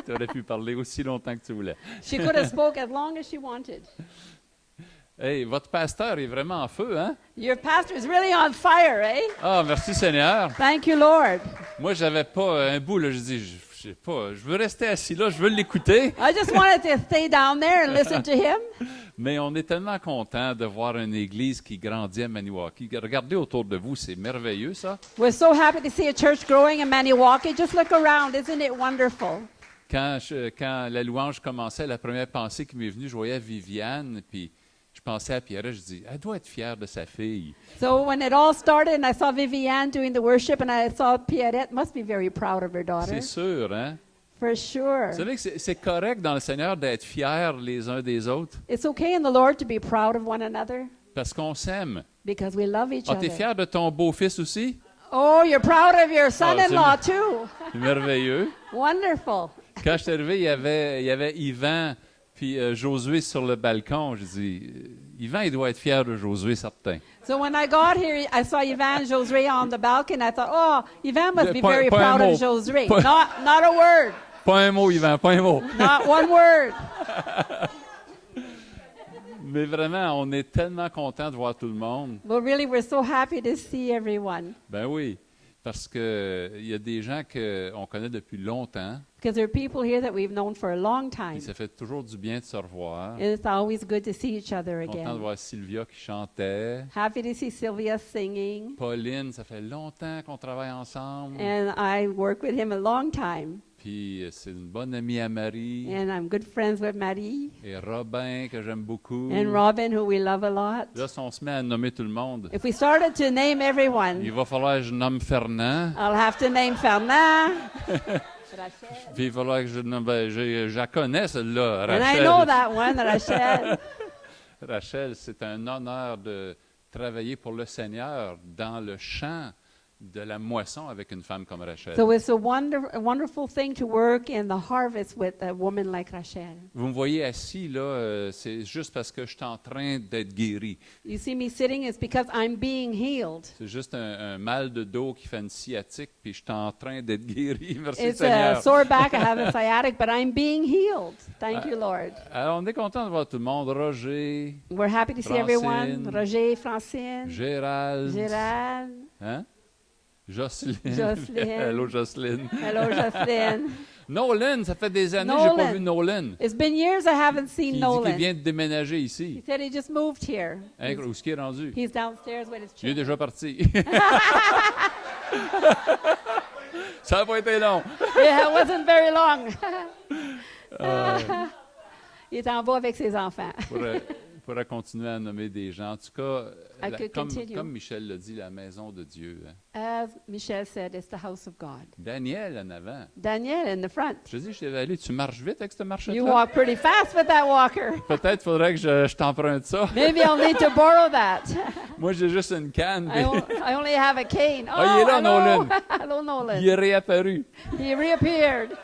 Tu aurais pu parler aussi longtemps que tu voulais. She could have spoke as long as she wanted. Hey, votre pasteur est vraiment en feu, hein? Your pastor is really on fire, eh? Ah, merci Seigneur. Thank you, Lord. Moi, j'avais pas un bout, là. Je dis, je sais pas, je veux rester assis là, je veux l'écouter. I just wanted to stay down there and listen to him. Mais on est tellement content de voir une église qui grandit à Maniwaki. Regardez autour de vous, c'est merveilleux, ça. We're so happy to see a church growing in Maniwaki. Just look around. Isn't it wonderful? Quand la louange commençait, la première pensée qui m'est venue, je voyais Viviane, puis je pensais à Pierre, je dis, elle doit être fière de sa fille. So when it all started and I saw Viviane doing the worship and I saw Pierrette, must be very proud of her daughter. C'est sûr, hein? For sure. Vous savez que c'est correct dans le Seigneur d'être fiers les uns des autres, It's okay in the Lord to be proud of one another parce qu'on s'aime. because we love each Ah, t'es other. fier de ton beau-fils aussi? Oh, you're proud of your son-in-law too. C'est merveilleux. Wonderful. Quand je suis arrivé, il y avait Yvan puis Josué sur le balcon. Je dis, Yvan, il doit être fier de Josué, certain. So when I got here, I saw Yvan Josue on the balcony. I thought, oh, Yvan must be Pas- very pas un proud of mot. Josue. Pas- Not a word. Pas un mot, Yvan, pas un mot. Not one word. Mais vraiment, on est tellement content de voir tout le monde. But really, we're so happy to see everyone Ben oui, parce que il y a des gens qu'on connaît depuis longtemps. because there are people here that we've known for a long Et time. ça fait toujours du bien de se revoir. And it's always good to see each other Content de again. voir Sylvia qui chantait. Happy to see Sylvia singing. Pauline, ça fait longtemps qu'on travaille ensemble. And I work with him a long time. Puis c'est une bonne amie à Marie. And I'm good friends with Marie Et Robin, que j'aime beaucoup. and Robin, who we love a lot. Là, si on se met à nommer tout le monde, If we started to name il everyone, va falloir que je nomme Fernand. I'll have to name Fernand. Puis il va falloir que je nomme... je la connais, celle-là, And I know Rachel. that one, Rachel. Rachel, c'est un honneur de travailler pour le Seigneur dans le champ de la moisson avec une femme comme Rachel. So it's a wonderful thing to work in the harvest with a woman like Rachel. Vous me voyez assis, là, c'est juste parce que je suis en train d'être guéri. You see me sitting, it's because I'm being healed. C'est juste un mal de dos qui fait une sciatique, puis je suis en train d'être guéri. Merci It's Seigneur. a sore back, I have a sciatic, but I'm being healed. Thank you, Lord. Alors, on est content de voir tout le monde. Roger, We're happy to see Francine. everyone. Roger, Francine, Gérald, Gérald, hein? Jocelyne. Jocelyne. Hello, Jocelyne. hello, Jocelyn. Nolan, ça fait des années que je n'ai pas Nolan. vu Nolan. It's been years I haven't Qui seen dit qu'il Nolan. vient de déménager He ici. said he just moved here. Hein, où est-ce qu'il est rendu? He's downstairs with his Il est children. déjà parti. Ça n'a pas été long. Yeah, it wasn't very long. Il est en bas avec ses enfants. Pourrait continuer à nommer des gens. En tout cas, I could continue. comme Michel l'a dit, la maison de Dieu. Hein. As Michelle said, it's the house of God. Daniel en avant. Daniel in the front. Je te dis, je t'avais allé, tu marches vite avec cette You marche-là. walk pretty fast with that walker. Peut-être faudrait que je t'emprunte ça. Maybe I'll need to borrow that. Moi, j'ai juste une canne. I, I only have a cane. Ah, il est là, hello. Nolan. Hello, Nolan. Il est réapparu. He reappeared.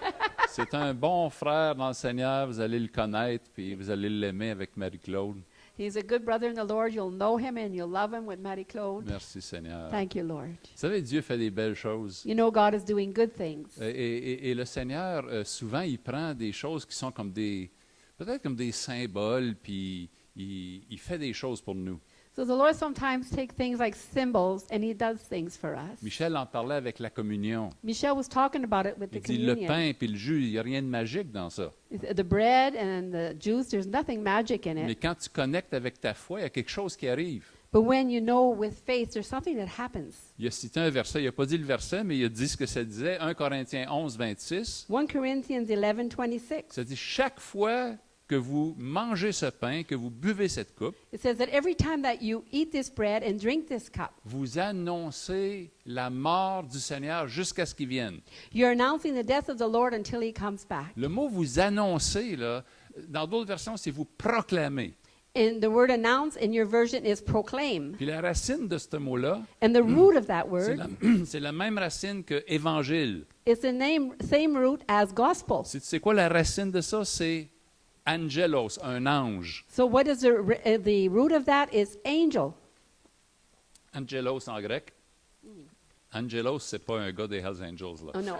C'est un bon frère dans le Seigneur. Vous allez le connaître, puis vous allez l'aimer avec Marie-Claude. He's a good brother in the Lord. You'll know him and you'll love him with Marie-Claude. Merci, Seigneur. Thank you, Lord. Vous savez, Dieu fait des belles choses. You know God is doing good things. Et le Seigneur, souvent, il prend des choses qui sont comme peut-être comme des symboles, puis il fait des choses pour nous. So the Lord sometimes takes things like symbols and he does things for us. Michel en parlait avec la communion. Michelle was talking about it with the Il dit, le communion. pain puis le jus, il n'y a rien de magique dans ça. The bread and the juice, there's nothing magic in Mais it. quand tu connectes avec ta foi, il y a quelque chose qui arrive. But when you know with faith, there's something that happens. Il a cité un verset, il n'a pas dit le verset, mais il a dit ce que ça disait, 1 Corinthiens 11, 26. 1 Corinthians 11:26. Ça dit, chaque fois que vous mangez ce pain, que vous buvez cette coupe, It says that every time that you eat this bread and drink this cup, vous annoncez la mort du Seigneur jusqu'à ce qu'il vienne. you're announcing the death of the Lord until he comes back. Le mot vous annoncez, là, dans d'autres versions, c'est vous proclamez. And the word announce in your version is proclaim. Puis la racine de ce mot-là, And the root of that c'est word c'est la même racine que évangile. is the same root as gospel. Tu sais quoi la racine de ça? C'est angelos, un ange. So what is the root of that is angel. Angelos en grec. Angelos, c'est pas un gars des Hells Angels. Là. Oh no.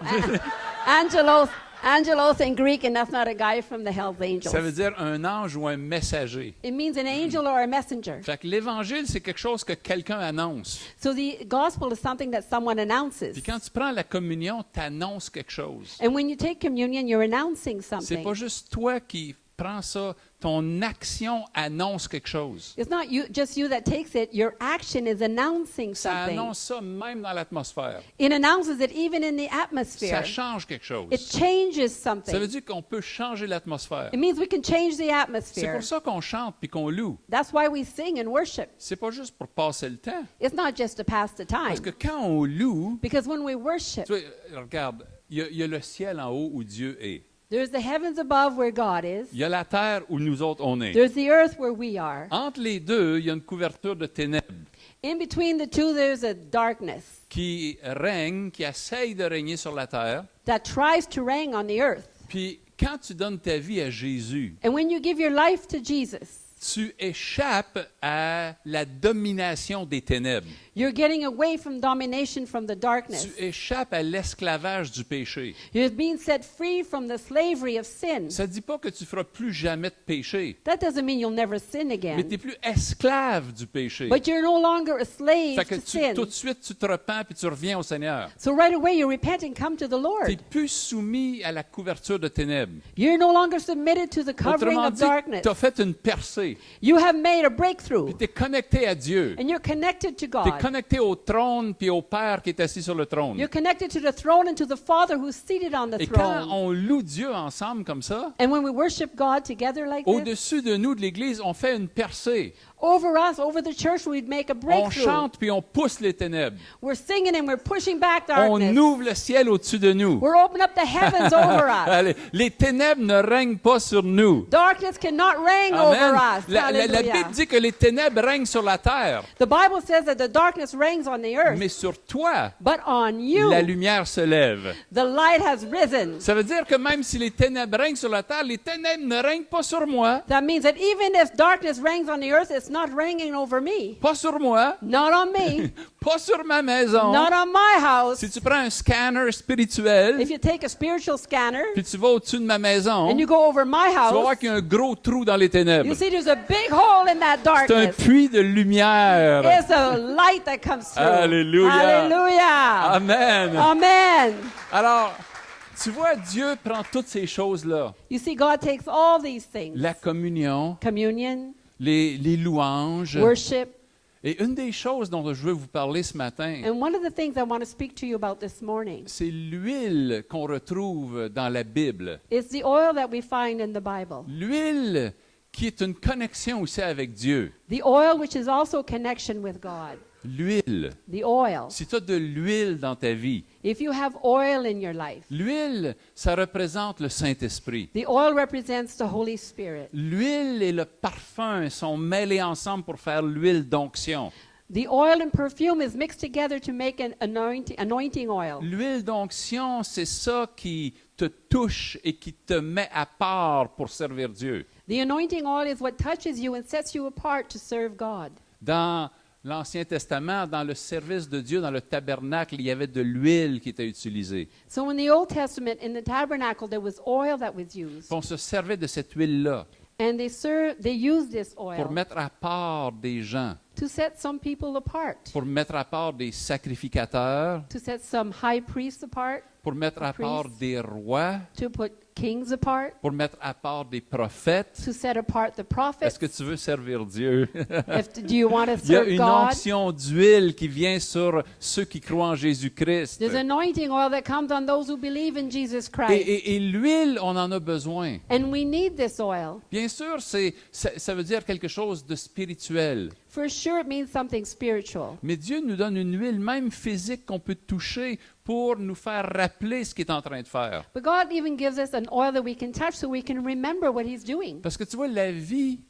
Angelos in Greek, and that's not a guy from the Hell's Ça veut Angels. dire un ange ou un messager. It means an angel or a messenger. Fait que l'Évangile, c'est quelque chose que quelqu'un annonce. So the gospel is something that someone announces. Puis quand tu prends la communion, tu annonces quelque chose. And when you take communion, you're announcing C'est something. pas juste toi qui prends ça, ton action annonce quelque chose. It's not just you that takes it. Your action is announcing Ça something. annonce ça même dans l'atmosphère. It announces it even in the Ça atmosphere. change quelque chose. It changes Ça veut something. dire qu'on peut changer l'atmosphère. It means we can change the C'est atmosphere. pour ça qu'on chante puis qu'on loue. That's why we sing and worship. C'est pas juste pour passer le temps. It's not just to pass the time. Parce que quand on loue, Because when we worship, tu vois, regarde, il y a le ciel en haut où Dieu est. there's the heavens above where God is. Il y a la terre où nous autres on est. There's the earth where we are. Entre les deux, il y a une couverture de ténèbres In between the two, there's a darkness qui règne, qui essaye de régner sur la terre. that tries to reign on the earth. Puis quand tu donnes ta vie à Jésus, And when you give your life to Jesus, tu échappes à la domination des ténèbres. you're getting away from domination from the darkness. Tu échappes à l'esclavage du péché. You're being set free from the slavery of sin. Ça ne dit pas que tu feras plus jamais de péché, That doesn't mean you'll never sin mais tu again. n'es plus esclave du péché. But you're no longer a slave Fait que to sin. tout de suite, tu te repens puis tu reviens au Seigneur. So right away you repent and come to the Tu Lord. n'es plus soumis à la couverture de ténèbres. You're no longer submitted to the covering Autrement of dit, darkness. tu as fait une percée. You have made a breakthrough Puis tu es connecté à Dieu. and you're connected to Tu es God. connecté au trône puis au Père qui est assis sur le trône. You're connected to the throne and to the Father who's seated on the Et quand throne. on loue Dieu ensemble comme ça, And when we worship God together like this, au-dessus de nous, de l'Église, on fait une percée. over us, over the church, we'd make a On breakthrough. chante puis on pousse les ténèbres. We're singing and we're pushing back On darkness. ouvre le ciel au-dessus de nous. We're opening up the heavens over us. Allez, les ténèbres ne règnent pas sur nous. Darkness cannot reign over Amen. us. La Hallelujah. Bible dit que les ténèbres règnent sur la terre, The Bible says that the darkness reigns on the earth, mais sur toi, but on you, la lumière se lève. the light has risen. Ça veut dire que même si les ténèbres règnent sur la terre, les ténèbres ne règnent pas sur moi, That means that even if darkness reigns on the earth, it's not reigning over me. pas sur moi, Not on me. pas sur ma maison. Not on my house. Si tu prends un scanner spirituel, If you take a spiritual scanner puis tu vas au-dessus de ma maison, and tu you go over my vas voir house, qu'il y a un gros trou dans les ténèbres. you see there's a big hole in that C'est un darkness. puits de lumière. There's a light that comes through. Hallelujah. Hallelujah. Amen. Amen. Alors, tu vois, Dieu prend toutes ces choses-là. You see, God takes all these things. La communion, Communion, les louanges. worship. Et une des choses dont je veux vous parler ce matin, And one of the things I want to speak to you about this morning c'est l'huile qu'on retrouve dans la Bible. is the oil that we find in the Bible. L'huile qui est une connexion aussi avec Dieu. The oil which is also connection with God. L'huile. The oil. Si tu as de l'huile dans ta vie, If you have oil in your life, l'huile, ça représente le Saint-Esprit. the oil represents the Holy Spirit. L'huile et le parfum sont mêlés ensemble pour faire l'huile d'onction. The oil and perfume is mixed together to make an anointing oil. L'huile d'onction, c'est ça qui te touche et qui te met à part pour servir Dieu. The anointing oil is what touches you and sets you apart to serve God. Dans l'Ancien Testament, dans le service de Dieu, dans le tabernacle, il y avait de l'huile qui était utilisée. So in the Old Testament, in the tabernacle, there was oil that was used. On se servait de cette huile-là And they used this pour oil mettre à part des gens, to set some people apart, pour mettre à part des sacrificateurs, to set some high priests apart, pour mettre à part des rois, to put kings apart, pour mettre à part des prophètes. to set apart the Est-ce prophets. que tu veux servir Dieu? Do you want to Il y a serve une God? onction d'huile qui vient sur ceux qui croient en Jésus-Christ. There's anointing oil that comes on those who believe in Jesus Et, Christ. et l'huile, on en a besoin. And we need this oil. Bien sûr, ça veut dire quelque chose de spirituel. For sure, it means something spiritual. Mais Dieu nous donne une huile, même physique, qu'on peut toucher pour nous faire rappeler ce qu'il est en train de faire. But God even gives us an oil that we can touch so we can remember what He's doing. Parce que tu vois, la vie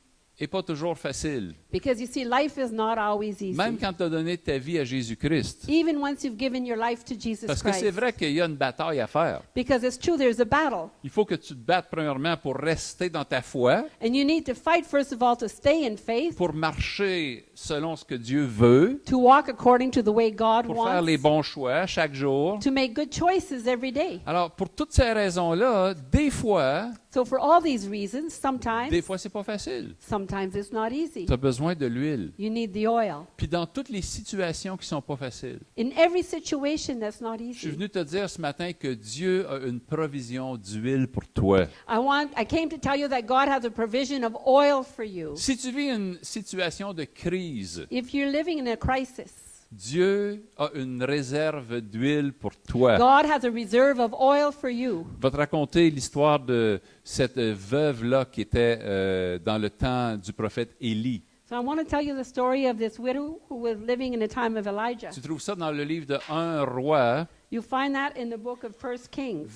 n'est pas toujours facile. Because you see, life is not always easy. Même quand tu as donné ta vie à Jésus-Christ. Even once you've given your life to Jesus Parce que c'est Christ. vrai qu'il y a une bataille à faire. Because it's true, there's a battle. Il faut que tu te battes premièrement pour rester dans ta foi, And you need to fight, first of all, to stay in faith, pour marcher selon ce que Dieu veut, to walk according to the way God pour faire les wants, bons choix chaque jour. to make good choices every day. Alors, pour toutes ces raisons-là, des fois, So for all these reasons, sometimes c'est pas facile. it's not easy. Tu as besoin de l'huile. You need the oil. Puis dans toutes les situations qui sont pas faciles, In every situation that's not je suis easy. venu te dire ce matin que Dieu a une provision d'huile pour toi. I came to tell you that God has a provision of oil for you. Si tu vis une situation de crise, If you're living in a crisis, Dieu a une réserve d'huile pour toi. God has a reserve of oil for you. Je vais te raconter l'histoire de cette veuve-là qui était dans le temps du prophète Élie. So I want to tell you the story of this widow who was living in the time of Elijah. Tu trouves ça dans le livre de 1 Roi, You find that in the book of 1 Kings,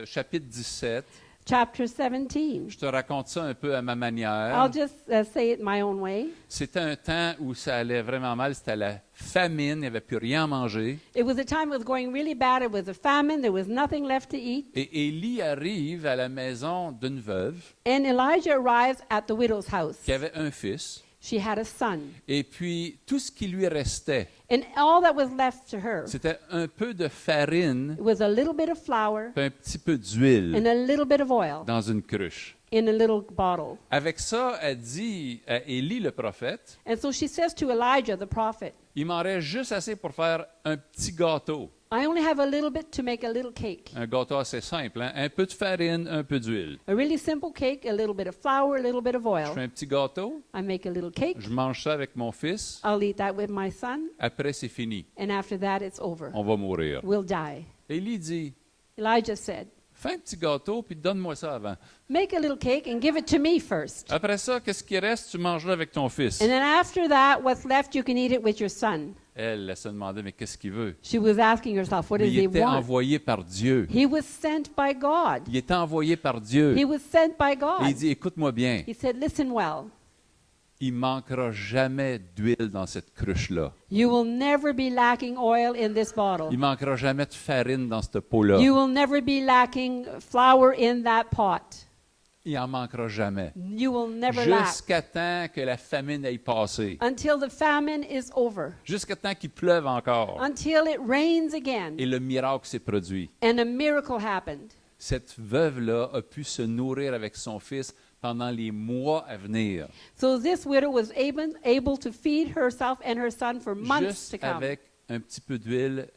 chapitre 17. chapter 17. Je te raconte ça un peu à ma manière. I'll just say it my own way. C'était un temps où ça allait vraiment mal. C'était la famine, il n'y avait plus rien à manger. It was a time it was going really bad. It was a famine. There was nothing left to eat. Et Élie arrive à la maison d'une veuve And Elijah arrives at the widow's house. qui avait un fils. She had a son. Et puis, tout ce qui lui restait, And all that was left to her, c'était un peu de farine it was a little bit of flour et un petit peu d'huile and a little bit of oil dans une cruche. in a little bottle. Avec ça, elle dit à Élie le prophète, And so she says to Elijah, the prophet, il m'en reste juste assez pour faire un petit gâteau. I only have a little bit to make a little cake. Un gâteau assez simple, hein? Un peu de farine, un peu d'huile. A really simple cake, a little bit of flour, a little bit of Je oil. fais un petit gâteau, I make a little cake. je mange ça avec mon fils. I'll eat that with my son. Après, c'est fini. And after that, it's over. On va mourir. We'll die. Élie dit, Elijah said, fais un petit gâteau, puis donne-moi ça avant. make a little cake and give it to me first. Après ça, qu'est-ce qui reste? Tu mangeras avec ton fils. And then after that, what's left, you can eat it with your son. Elle se demandait, mais qu'est-ce qu'il veut? She was asking herself, what Mais does il he était want? envoyé par Dieu. He was sent by God. Il était envoyé par Dieu. He was sent by Et il God. dit, écoute-moi bien, He said, listen well. il manquera jamais d'huile dans cette cruche-là. You will never be lacking oil in this bottle. Il manquera jamais de farine dans cette pot-là. You will never be lacking flour in that pot. Il en manquera jamais. You will never lack Jusqu'à temps que la famine aille passer. until the famine is over, Jusqu'à temps qu'il pleuve encore. until it rains again Et le miracle s'est produit. and a miracle happened. Cette veuve-là a pu se nourrir avec son fils pendant les mois à venir. So this widow was able to feed herself and her son for months Juste to come. avec un petit peu d'huile,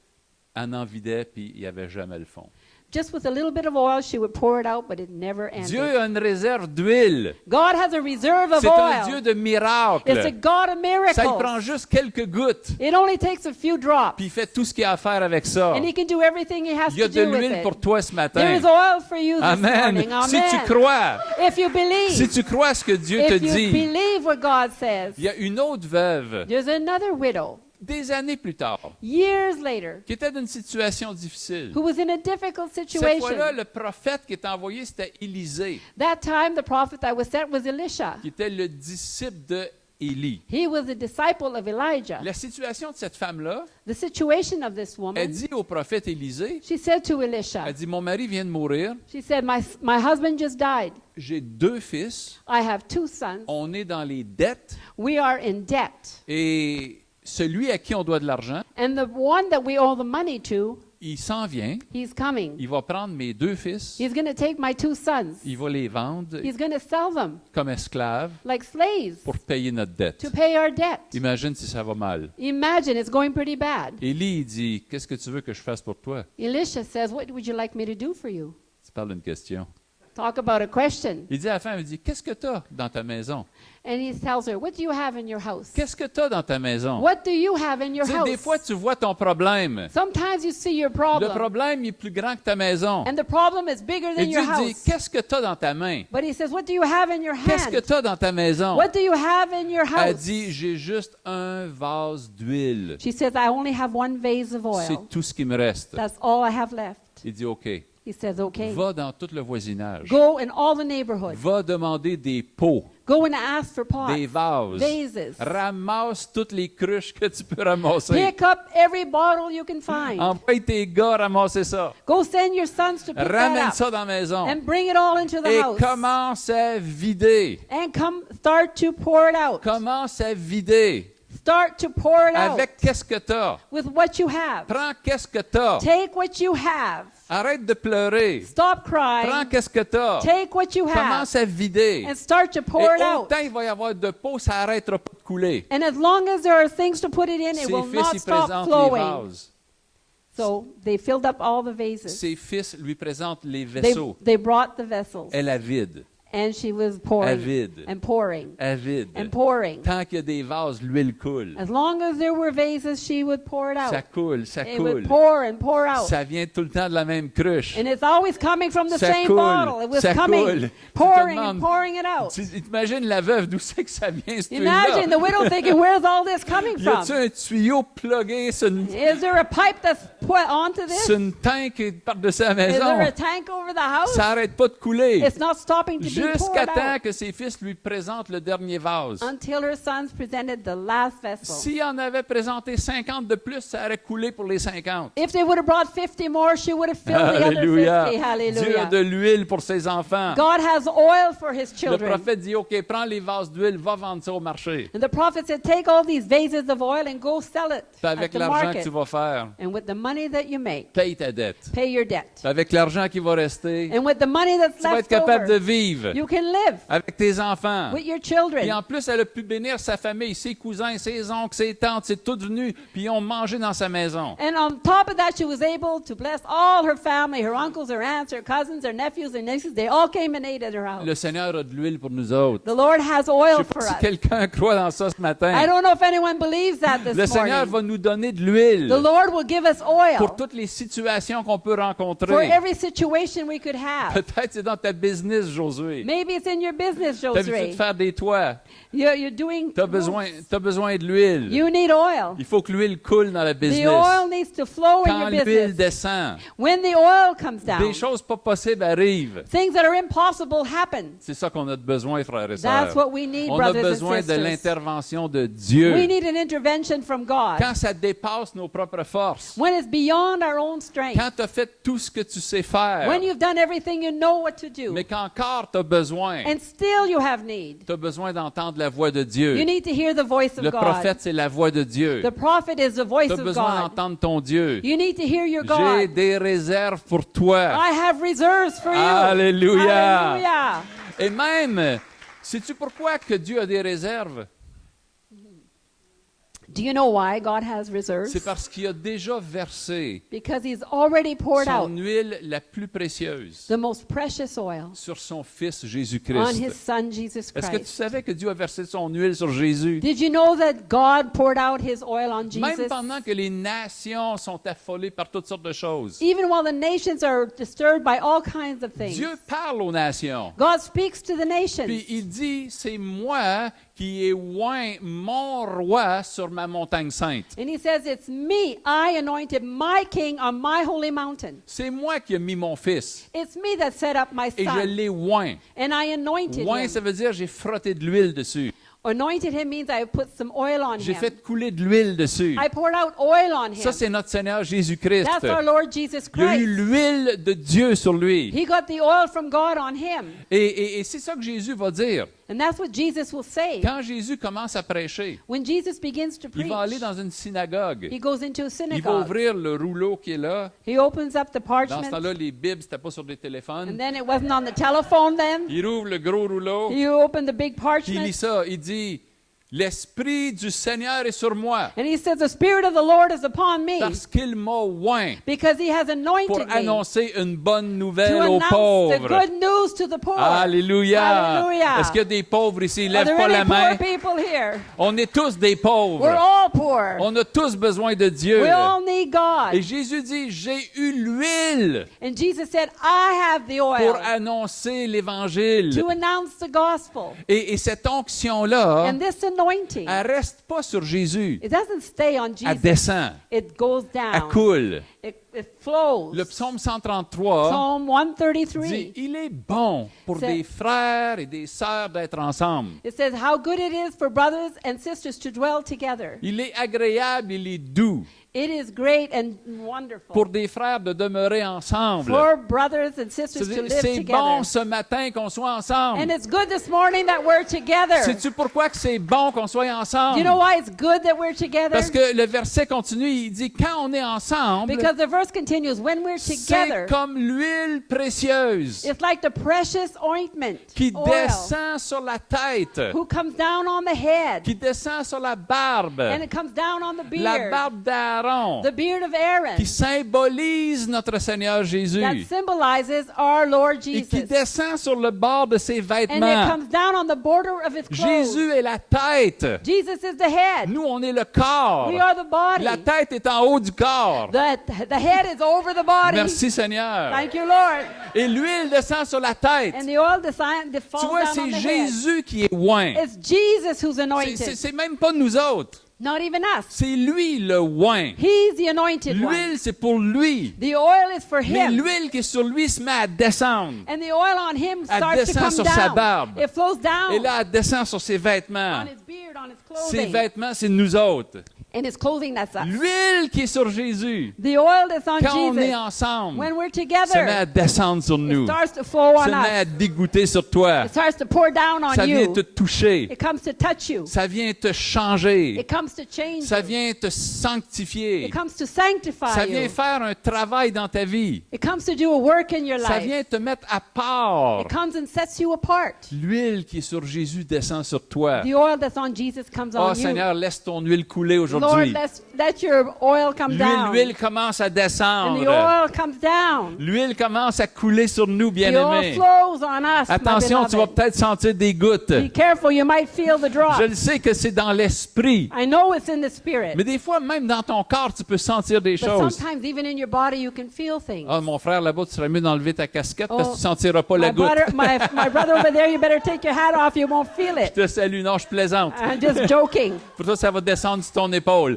elle en vidait, puis il n'y avait jamais le fond. Just with a little bit of oil, she would pour it out, but it never Dieu ended. a une réserve d'huile. God has a reserve of C'est un Dieu oil. de It's a miracles. God of Ça y prend miracles. juste quelques gouttes, It only takes a few drops, puis il fait tout ce qu'il a à faire avec ça. and He can do everything He has Il y a to de do with l'huile it. pour toi ce There matin. is oil for you this Amen. morning. Si tu Amen. crois, If you believe, si tu crois ce que Dieu te if you dit, believe what God says, il y a une autre veuve, there's another widow, des années plus tard, years later, qui était dans une situation difficile. who was in a difficult Cette fois-là, situation. le prophète qui est envoyé, c'était Élisée, That time, the prophet that was sent was Elisha. qui était le disciple de Élie. He was a disciple of Elijah. La situation de cette femme-là, The situation of this elle woman, dit au prophète Élisée, she said to Elisha, elle dit, mon mari vient de mourir, she said, my husband just died. j'ai 2 fils, I have 2 sons. on est dans les dettes, We are in debt. et celui à qui on doit de l'argent, And the one that we owe the money to, il s'en vient, he's coming. il va prendre mes 2 fils, He's going to take my 2 sons. il va les vendre He's going to sell them comme esclaves like slaves pour payer notre dette. to pay our debt. Imagine si ça va mal. Imagine it's going pretty bad. Élie il dit, qu'est-ce que tu veux que je fasse pour toi? Elisha says, what would you like me to do for you? Tu parles d'une question. Talk about a question. Il dit à la femme, il dit, qu'est-ce que tu as dans ta maison? And he tells her, what do you have in your house? Qu'est-ce que tu as dans ta maison? What do you have in your Tu sais, des fois, house? tu vois ton problème. Sometimes you see your Le problem, problème il est plus grand que ta maison. and the problem is bigger Et than Dieu your dit, house. qu'est-ce que tu as dans ta main? But he says, what do you have in your Qu'est-ce que hand? tu as dans ta maison? What do you have in your Elle house? dit, j'ai juste un vase d'huile. She says, I only have 1 vase of oil. C'est tout ce qui me reste. That's all I have left. Il dit, OK, He says, okay. va dans tout le voisinage. Go in all the neighborhood. Va demander des pots Go and ask for pots, des vases. vases. Ramasse toutes les cruches que tu peux ramasser. Pick up every bottle you can find. Envoie tes gars ramasser ça. Go send your sons to pick Ramène that up ça dans la maison. and bring it all into the Et house. commence à vider. And come start to pour it out. Commence à vider. Start to pour it out Avec qu'est-ce que tu as. with what you have. Prends qu'est-ce que tu as. Take what you have. Arrête de pleurer. Stop Prends crying. qu'est-ce que tu as. Take what you have Commence à vider. and start to Et pour it out. autant il va y avoir de peau, ça n'arrêtera pas de couler. And as long as there are things to put it in, it Ses will fils, not ils stop présentent les flowing. vases. So they filled up all the vases. Ses fils lui présentent les They, vaisseaux. they brought the vessels. Elle a vide. And she was pouring Avide. and pouring Elle vide. and pouring. Tant qu'il y a des vases, l'huile coule. As long as there were vases, she would pour it Ça out. coule, ça It would coule. pour and pour out. Ça vient tout le temps de la même cruche. And it's always coming from the Ça same coule, bottle. It was ça coming, coule. Tu te pouring demandes- and pouring it out. Tu t'imagines la veuve, d'où c'est que ça vient, ce Imagine the tuyau-là? widow thinking, where's all this coming Y from? a-tu un tuyau plugué sur une, Is there a pipe that's put onto this? sur une tank par-dessus la Is there maison? a tank over the house? Ça n'arrête pas de couler. It's not stopping to be Jusqu'à poured temps out que ses fils lui présentent le dernier vase. until her sons presented the last vessel. S'il en avait présenté 50 de plus, ça aurait coulé pour les 50. If they would have brought 50 more, she would have filled the other Alléluia. 50. Dieu a de Hallelujah. l'huile pour ses enfants. God has oil for his Le children. prophète dit, OK, prends les vases d'huile, va vendre ça au marché. And the prophet said, take all these vases of oil and go sell it Puis at avec the l'argent que market. tu vas faire, And with the money that you make, paye ta dette. pay your debt. Puis avec l'argent qui va rester, And with the money that's tu vas être left capable de over, vivre you can live avec tes enfants. with your Puis children. en plus, elle a pu bénir sa famille, ses cousins, ses oncles, ses tantes, c'est tout venu, puis ils ont mangé dans sa maison. And on top of that, she was able to bless all her family, her uncles, her aunts, her cousins, her nephews, her nieces. They all came and ate at her house. Le Seigneur a de l'huile pour nous autres. The Lord has Je oil sais for pas si us. quelqu'un croit dans ça ce matin. I don't know if anyone believes that Le this Seigneur morning. va nous donner de l'huile The Lord will give us pour oil toutes les situations qu'on peut for rencontrer. every situation we could have. Peut-être c'est dans ta business, Josué. Maybe it's in your business, Tu as l'habitude de Josue. faire des toits. You're doing. Tu as besoin de l'huile. You need oil. Il faut que l'huile coule dans la The business. oil needs to flow in Quand your l'huile business. descend, When the oil comes down, des choses pas possibles arrivent. things that are impossible happen. C'est ça qu'on a besoin, frères et That's sœurs. what we need, On a brothers and besoin de sisters. l'intervention de We Dieu. need an intervention from God. Quand ça dépasse nos propres forces, When it's beyond our own strength. quand tu as fait tout ce que tu sais faire, When you've done everything, you know what to do. mais qu'encore tu as besoin, And still you have need. tu as besoin d'entendre la voix de You Dieu. need to hear the voice of Le God. prophète, c'est la voix de Dieu. The prophet is the voice Tu as of besoin God. d'entendre ton Dieu. You need to hear your J'ai God. des réserves pour toi. I have reserves for you. Alléluia. Hallelujah. Et même, sais-tu pourquoi que Dieu a des réserves? Do you know why God has reserves? C'est parce qu'il a déjà versé Because he's already poured out son huile la plus précieuse the most precious oil sur son Fils on Jésus-Christ. his son Jesus Est-ce que tu Christ. savais que Dieu a versé son huile sur Jésus? Did you know that God poured out his oil on Même Jesus? pendant que les nations sont affolées par toutes sortes de choses. Even while the nations are disturbed by all kinds of things. Dieu parle aux nations. God speaks to the nations. Puis il dit, c'est moi qui ai oint mon roi sur ma montagne sainte. And he says, it's me, I anointed my king on my holy mountain. C'est moi qui ai mis mon fils It's me that set up my et je son. l'ai oint. And I anointed Oint, him. ça veut dire j'ai frotté de l'huile dessus. Anointed him means I put some oil on J'ai him. fait couler de l'huile dessus. I poured out oil on him. Ça, c'est notre Seigneur Jésus-Christ. That's our Lord Jesus Il y a eu Christ. l'huile de Dieu sur lui. He got the oil from God on him. Et c'est ça que Jésus va dire. And that's what Jesus will say. Quand Jésus commence à prêcher, When Jesus begins to il preach, va aller dans une synagogue. he goes into a Il va synagogue. ouvrir le rouleau qui est là. He opens up the Dans ce parchment. temps-là, les Bibles, c'était pas sur des And téléphones. then it wasn't on the telephone then. Il ouvre le gros rouleau. You open the big Puis il parchment. lit ça. Il dit, l'Esprit du Seigneur est sur moi And he says, the Spirit of the Lord is upon me parce qu'il m'a oint because he has pour anointed me annoncer une bonne to nouvelle aux announce the pauvres. good news to the poor. Alléluia. Hallelujah. Est-ce qu'il y a des pauvres ici? Are Lève there pas la any main. poor people here? On est tous des We're pauvres. all poor. On a tous besoin de Dieu. We all need God. Et Jésus dit, j'ai eu l'huile And Jesus said, I have the pour oil annoncer l'Évangile. to announce the gospel. Et cette onction-là, And this anointing, elle reste pas sur Jésus. it doesn't stay on Elle Jesus. descend. It goes Elle down. coule. It flows. Le psaume 133 Psalm dit 133. « Il est bon pour C'est- des frères et des sœurs d'être ensemble. It says, how good it is for brothers and sisters to dwell together. Il est agréable, il est doux It is great and wonderful pour des frères de demeurer ensemble. » for brothers and sisters to C'est-à-dire, live c'est together. bon ce matin qu'on soit ensemble. And it's good this morning that we're together. Sais-tu pourquoi que c'est bon qu'on soit Do ensemble? you know why it's good that we're together? Parce que le verset continue, il dit, quand on est ensemble, Because the verse continues, when we're together, c'est comme l'huile précieuse it's like the precious ointment, qui oil, descend sur la tête, who comes down on the head, qui descend sur la barbe, and it comes down on the la beard, barbe d'Aaron, the beard of Aaron, qui symbolise notre Seigneur that Jésus, symbolizes our Lord et qui Jesus. descend sur le bord de ses And it vêtements. comes down on the border of his clothes. Jésus est la tête. Jesus is the head. Nous, on est le corps. We are the body. La tête est en haut du corps. The head is over the body. Merci Seigneur. Thank you, Lord. Et l'huile descend sur la tête. And the oil falls Tu vois, down on c'est the head. Jésus qui est oint. It's Jesus who's C'est- anointed, C'est même pas nous autres. not even us. C'est lui le oint. He's the anointed one. L'huile, c'est pour lui. The oil is for Mais him. l'huile qui est sur lui se met à descendre. And the oil on him Elle starts to descend come sur sa down. barbe. It flows down Et là, elle descend sur ses vêtements. on his beard, on his Ses clothing. vêtements, c'est nous autres. And his clothing, that's us. L'huile qui est sur Jésus, The oil that's on quand on est Jesus, ensemble, when we're se met à together, descendre sur it nous. starts to flow Se on met à us. dégoûter sur toi. It starts to pour down on Ça vient you. te toucher. It comes to touch you. Ça vient te changer. It comes to change Ça you. vient te sanctifier. It comes to sanctify Ça vient you. faire un travail dans ta vie. It comes to do a work in your Ça life. vient te mettre à part. It comes and sets you apart. L'huile qui est sur Jésus descend sur toi. The oil that's on Jesus comes Oh on you. Seigneur, laisse ton huile couler Lord, aujourd'hui. let your oil come down. L'huile commence à And the descendre. oil comes down. L'huile commence à couler sur nous, The oil bien-aimés. flows on us, my Attention, tu vas beloved. peut-être sentir des gouttes. Be careful, you might feel the drop. Je le sais que c'est dans l'esprit. I know it's in the spirit. Mais des fois, même dans ton corps, tu peux sentir des But choses. sometimes even in your body you can feel things. Ah, mon frère, là-bas, tu serais mieux d'enlever ta casquette parce que Oh, tu ne sentiras pas la My goutte. my brother over there, you better take your hat off, you won't feel Je it. te salue. Non, je plaisante. I'm just joking. Pour toi, ça va descendre sur ton épaule.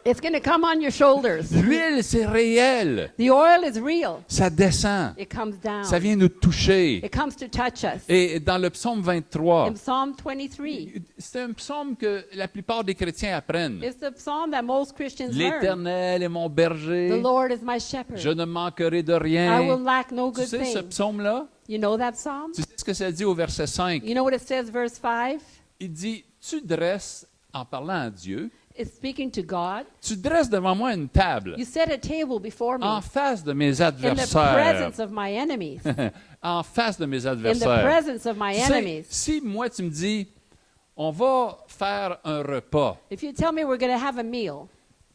It's going to come on your shoulders. L'huile, c'est réel. The oil is real. Ça descend. It comes down. Ça vient nous toucher. It comes to touch us. Et dans le psaume 23, In Psalm 23, c'est un psaume que la plupart des chrétiens apprennent. it's the psalm that most Christians learn. L'Éternel est mon The berger. Lord is my shepherd. Je ne manquerai de I will rien. lack no Tu good sais ce thing. psaume-là? You know that psalm? Tu sais ce que ça dit au verset 5? You know what it says, verse 5? Il dit, tu dresses, en parlant à Dieu, It's speaking to God. tu dresses devant moi une table You set a table before me en face de mes in the adversaires. presence of my enemies. En face de mes In the adversaires. presence of my Tu sais, enemies. si moi tu me dis, on va faire un repas, If you tell me we're going to have a meal,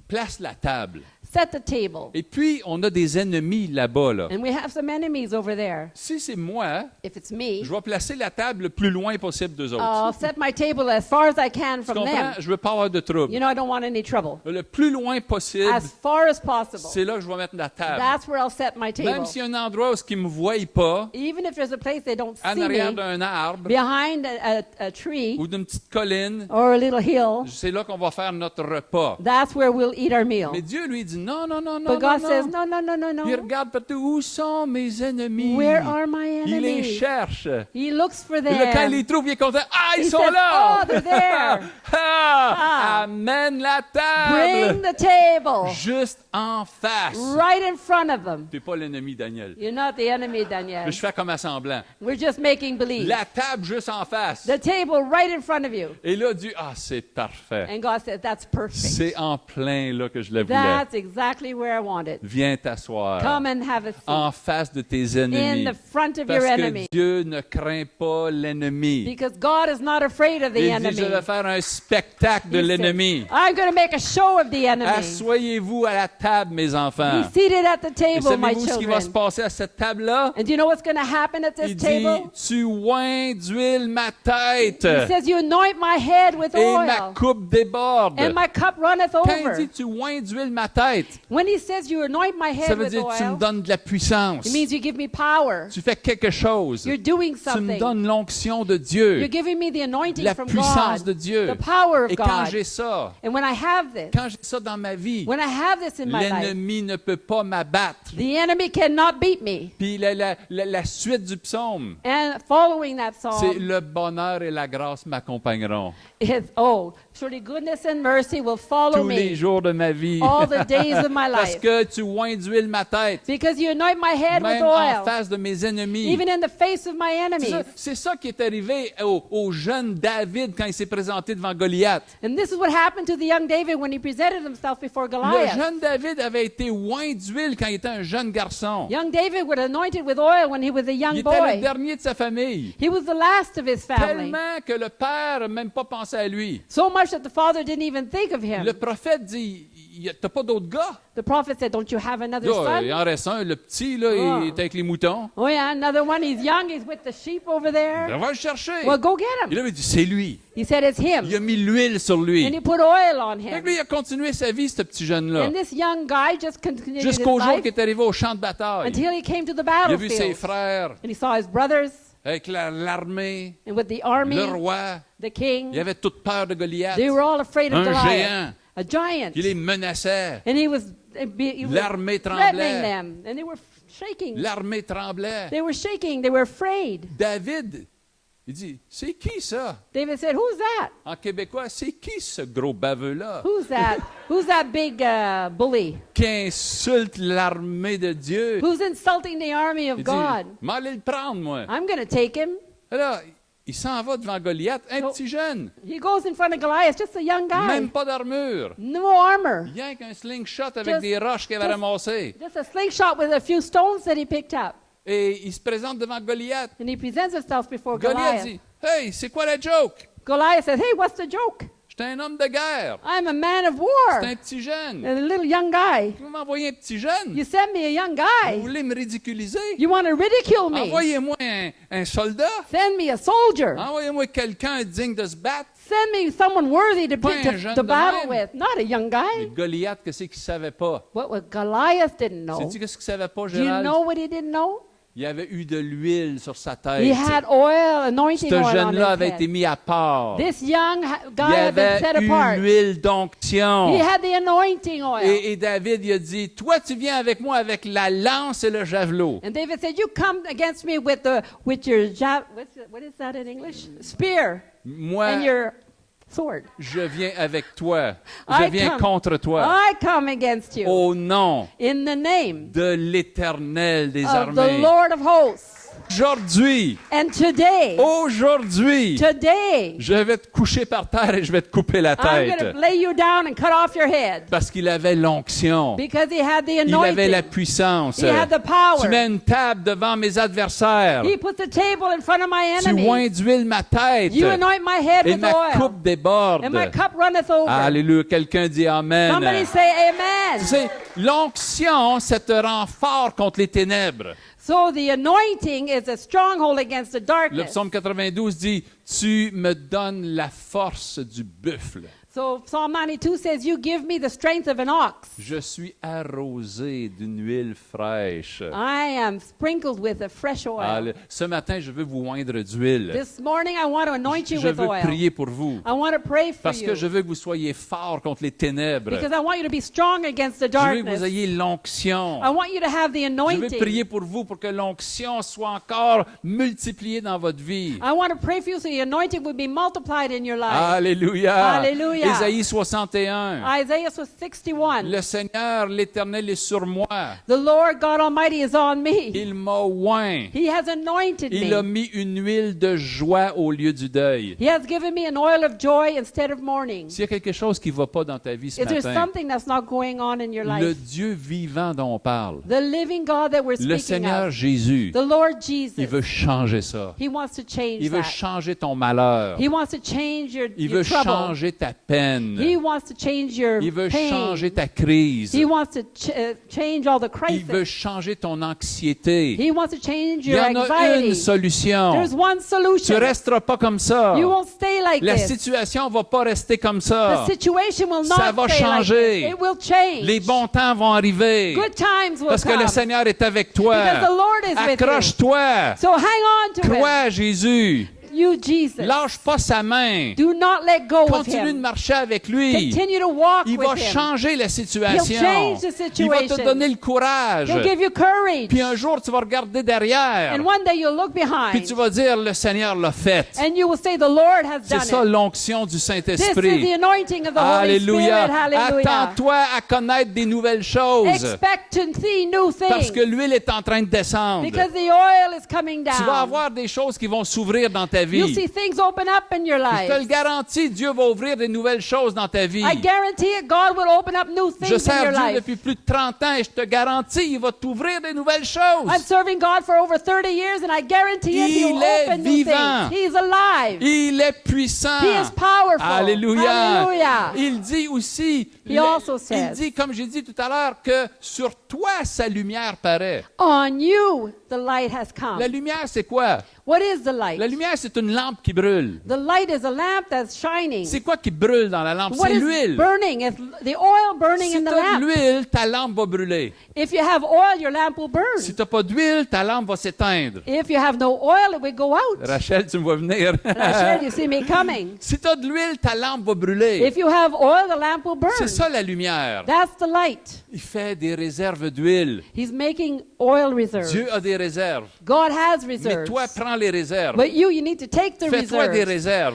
place la table. set the table. Et puis, on a des ennemis là-bas. Là. And we have some enemies over there. Si c'est moi, If it's me, je vais placer la table le plus loin possible d'eux autres. I'll set my table as far as I can Tu from comprends? them. Je veux pas avoir de trouble. You know, I don't want any trouble. Le plus loin possible, As far as possible. c'est là que je vais mettre la table. That's where I'll set my table. Même s'il y a un endroit où ils ne me voient pas, Even if there's a place they don't en see arrière me, d'un arbre behind a tree ou d'une petite colline, or a little hill, c'est là qu'on va faire notre repas. that's where we'll eat our meal. Mais Dieu lui dit non, non, non, non, But God non, says, non. no, no, no, no, Il no. regarde partout. Où sont mes ennemis? Where are my Il les enemies? cherche. He looks for Et là, quand il them. les trouve, il est content. Ah, ils He sont says, là! "Oh, they're there." Ah, amène la Bring table! the table Juste en face. right in front of them. Tu n'es pas l'ennemi, Daniel. You're not the enemy, Daniel. Je fais comme à semblant. We're just making believe. La table juste en face. The table right in front of you. Et là, Dieu, ah, c'est parfait. And God says, that's perfect. C'est en plein là que je le voulais. That's exactly where I want it. Viens t'asseoir Come and have a seat en face de tes in ennemis. the front of Parce your que enemy. Dieu ne craint pas l'ennemi. Because God is not afraid of the Il dit, enemy. je vais faire un spectacle de He said, l'ennemi. I'm going to make a show of the enemy. Asseyez-vous à la table, mes enfants. Be seated at the Et table, my savez-vous ce qui va se children. passer à cette table-là? And do you know what's going to happen at this Il dit, table? tu oins d'huile ma tête He says, you anoint my head with et ma oil, coupe déborde. and my cup runneth Quand il over. dit tu oins d'huile ma tête, tête, When he says you anoint my ça head veut with dire que tu me oil, donnes de la puissance. it means you give me power. Tu fais quelque chose. You're doing Tu me something. donnes l'onction de Dieu, You're giving me the anointing la from puissance God, de Dieu. the power of Et quand God. j'ai ça, And when I have this, quand j'ai ça dans ma vie, when I have this in my life, l'ennemi ne peut pas m'abattre. the enemy cannot beat me. Puis la suite du psaume, And following that c'est psalm le bonheur et la grâce m'accompagneront is, oh, surely goodness and mercy will follow tous les me jours de ma vie. all the days of my Parce life. que tu oins d'huile ma tête, Because you anoint my head with même en oil, face de mes ennemis. even in the face of my C'est enemies. ça- C'est ça qui est arrivé au jeune David quand il s'est présenté devant Goliath. And this is what happened to the young David when he presented himself before Le Goliath. jeune David avait été oint d'huile quand il était un jeune garçon. Young David was anointed with oil when he was a Il young était le boy. dernier de sa famille. He was the last of his family. Tellement que le père n'a même pas pensé à lui. So much that the father didn't even think of Le him. prophète dit, t'as pas d'autre gars? The prophet said, don't you have another Là, il son? en reste un, le petit, là, Ah. il est avec les moutons. Oh yeah, another one. He's young. He's with the sheep over there. On va le chercher. Well, go get Et him. là, il dit, c'est lui. He said it's him. Il a mis l'huile sur lui. And he put oil on Fait que him. lui, il a continué sa vie, ce petit jeune-là. And this young guy just continued his Jusqu'au jour life qu'il est arrivé au champ de bataille. until he came to the Il a vu ses battlefield. frères And he saw his brothers avec l'armée, and with the army, le roi. the king. Il avait toute peur de Goliath. They were all afraid of Un Goliath, géant a giant. qui les menaçait. And he was threatening L'armée tremblait. them. And they were shaking. L'armée tremblait. They were shaking. They were afraid. David, il dit, c'est qui ça? David said, who's that? En québécois, c'est qui ce gros baveux-là Who's that? Who's that big bully? qui insulte l'armée de Dieu? Who's insulting the army of Il dit, God? m'en aller le prendre, moi. I'm going to take him. Alors, il s'en va devant Goliath, un So- petit jeune, He goes in front of Goliath, just a young guy. même pas d'armure. No armor. Rien qu'un slingshot avec Just- des roches qu'il avait just- ramassées. Just a slingshot with a few stones that he picked up. Et il se présente devant Goliath. And he presents himself before Goliath Goliath. dit, hey, c'est quoi la joke? Goliath says, hey, what's the joke? J'étais un homme de guerre. I'm a man of C'est war. un petit jeune. A little young guy. Vous m'envoyez un petit jeune? You send me a young Vous guy. voulez me ridiculiser? You want to ridicule me. Envoyez-moi un soldat. Send me a soldier. Envoyez-moi quelqu'un digne de se battre. Send me someone worthy to, Pas un jeune to de battle même. with. Not a young Mais guy. Goliath, qu'est-ce qu'il ne savait pas? What Goliath didn't know. Sais-tu qu'est-ce qu'il ne savait pas, Do you Gérald? know what he didn't know? Il y avait eu de l'huile sur sa tête. He had oil, anointing Ce oil on jeune-là his avait été head. mis à part. This young Il guy had been set avait eu apart. l'huile d'onction. He had the anointing oil. Et David, il a dit, toi, tu viens avec moi avec la lance et le javelot. And David said, "You come against me with your what is that in English? Spear Moi, and your sword. je viens avec toi. I Je viens come. contre toi. I come against you Au nom in the name de l'Éternel des of the armées. Lord of hosts." Aujourd'hui, And today, aujourd'hui, today, je vais te coucher par terre et je vais te couper la I'm going tête. to lay you down and cut off your head Parce qu'il avait l'onction. because he had the Il avait la anointing. puissance. He had the Tu power. mets une table devant mes adversaires. He puts a table in front of my Tu enemy. oins d'huile ma tête. You anoint my head Et with ma oil. coupe déborde. And my cup runneth over. Alléluia. Quelqu'un dit Amen. Somebody say amen. Tu sais, l'onction, ça te rend fort contre les ténèbres. So the anointing is a stronghold against the Le darkness. psaume 92 dit, tu me donnes la force du buffle. So Psalm 92 says, you give me the strength of an ox. Je suis arrosé d'une huile fraîche. I am sprinkled with a fresh oil. Ce matin, je veux vous oindre d'huile. This morning I want to anoint you Je with veux oil. prier pour vous. I want to pray for Parce que you. je veux que vous soyez forts contre les ténèbres. Because I want you to be strong against the Je veux que vous darkness. ayez l'onction. I want you to have the Je veux anointing. prier pour vous pour que l'onction soit encore multipliée dans votre vie. I want to pray for you so the anointing will be multiplied in your life. Alléluia. Alléluia. Ésaïe 61. Isaiah 61. Le Seigneur, l'Éternel est sur moi. The Lord God Almighty is on me. Il m'a oint. He has anointed Il a me. mis une huile de joie au lieu du deuil. He has given me an oil of joy instead of mourning. S'il y a quelque chose qui ne va pas dans ta vie ce Is there matin, something that's not going on in your le life? Dieu vivant dont on parle, The living God that we're le speaking Seigneur of, Jésus, the Lord il Jesus, veut changer ça. He wants to change Il veut that. changer ton malheur. He wants to change Il your veut trouble. changer ta peine. He wants to change your Il veut pain. changer ta crise. He wants to change all the Il veut crisis. changer ton anxiété. He wants to change Il y your en a anxiety. une solution. There's one Tu solution. resteras pas comme ça. You won't stay like La this. situation va pas rester comme The ça. situation will Ça not va stay like changer. this. It will change. Les bons temps vont arriver. Good times will Parce que come. le Seigneur est avec toi. Because the Lord is with you. Accroche-toi. So hang on to Crois him. à Jésus. You, Jesus. Lâche pas sa main. Do not let go of Continue de him. marcher avec lui. Continue to walk Il va with him. changer la situation. He'll change the Il va te situation. donner le courage. He'll give you courage. Puis un jour, tu vas regarder derrière. And one day you'll look Puis behind. tu vas dire, le Seigneur l'a fait. And you will say, the Lord has C'est done ça it. l'onction du This is the Saint-Esprit. anointing of the Holy Alléluia. Spirit. Hallelujah. Attends-toi à connaître des nouvelles choses. Expect to see new Parce things. que l'huile est en train de descendre. Because the oil is coming down. Tu vas avoir des choses qui vont s'ouvrir dans ta You'll vie. see things open up in your Je te le life. garantis, Dieu va ouvrir des nouvelles choses dans ta vie. I guarantee it, God will open up new Je things in sers your Dieu life. depuis plus de 30 ans et je te garantis, il va t'ouvrir des nouvelles choses. I'm serving God for over 30 years and I guarantee it, He will Il est open new vivant. things. He's alive. Il est puissant. He is powerful. Alléluia. Hallelujah. Il dit aussi, He also il says- dit, comme j'ai dit tout à l'heure, que sur toi, sa lumière paraît. On you, the light has come. La lumière, c'est quoi? What is the light? La lumière, c'est une lampe qui brûle. The light is a lamp that's shining. C'est quoi qui brûle dans la lampe? What C'est is l'huile. burning? It's the oil burning Si in tu the as lamp. de l'huile, ta lampe va brûler. If you have oil, your lamp will burn. Si tu n'as pas d'huile, ta lampe va s'éteindre. If you have no oil, it will go out. Rachel, tu me vois venir. Rachel, you see me coming. Si tu as de l'huile, ta lampe va brûler. If you have oil, the lamp will burn. C'est ça la lumière. That's the light. Il fait des réserves d'huile. He's making oil reserves. Dieu a des réserves. God has Mais reserves. toi, prends les réserves. But you need to take the Fais-toi des reserves.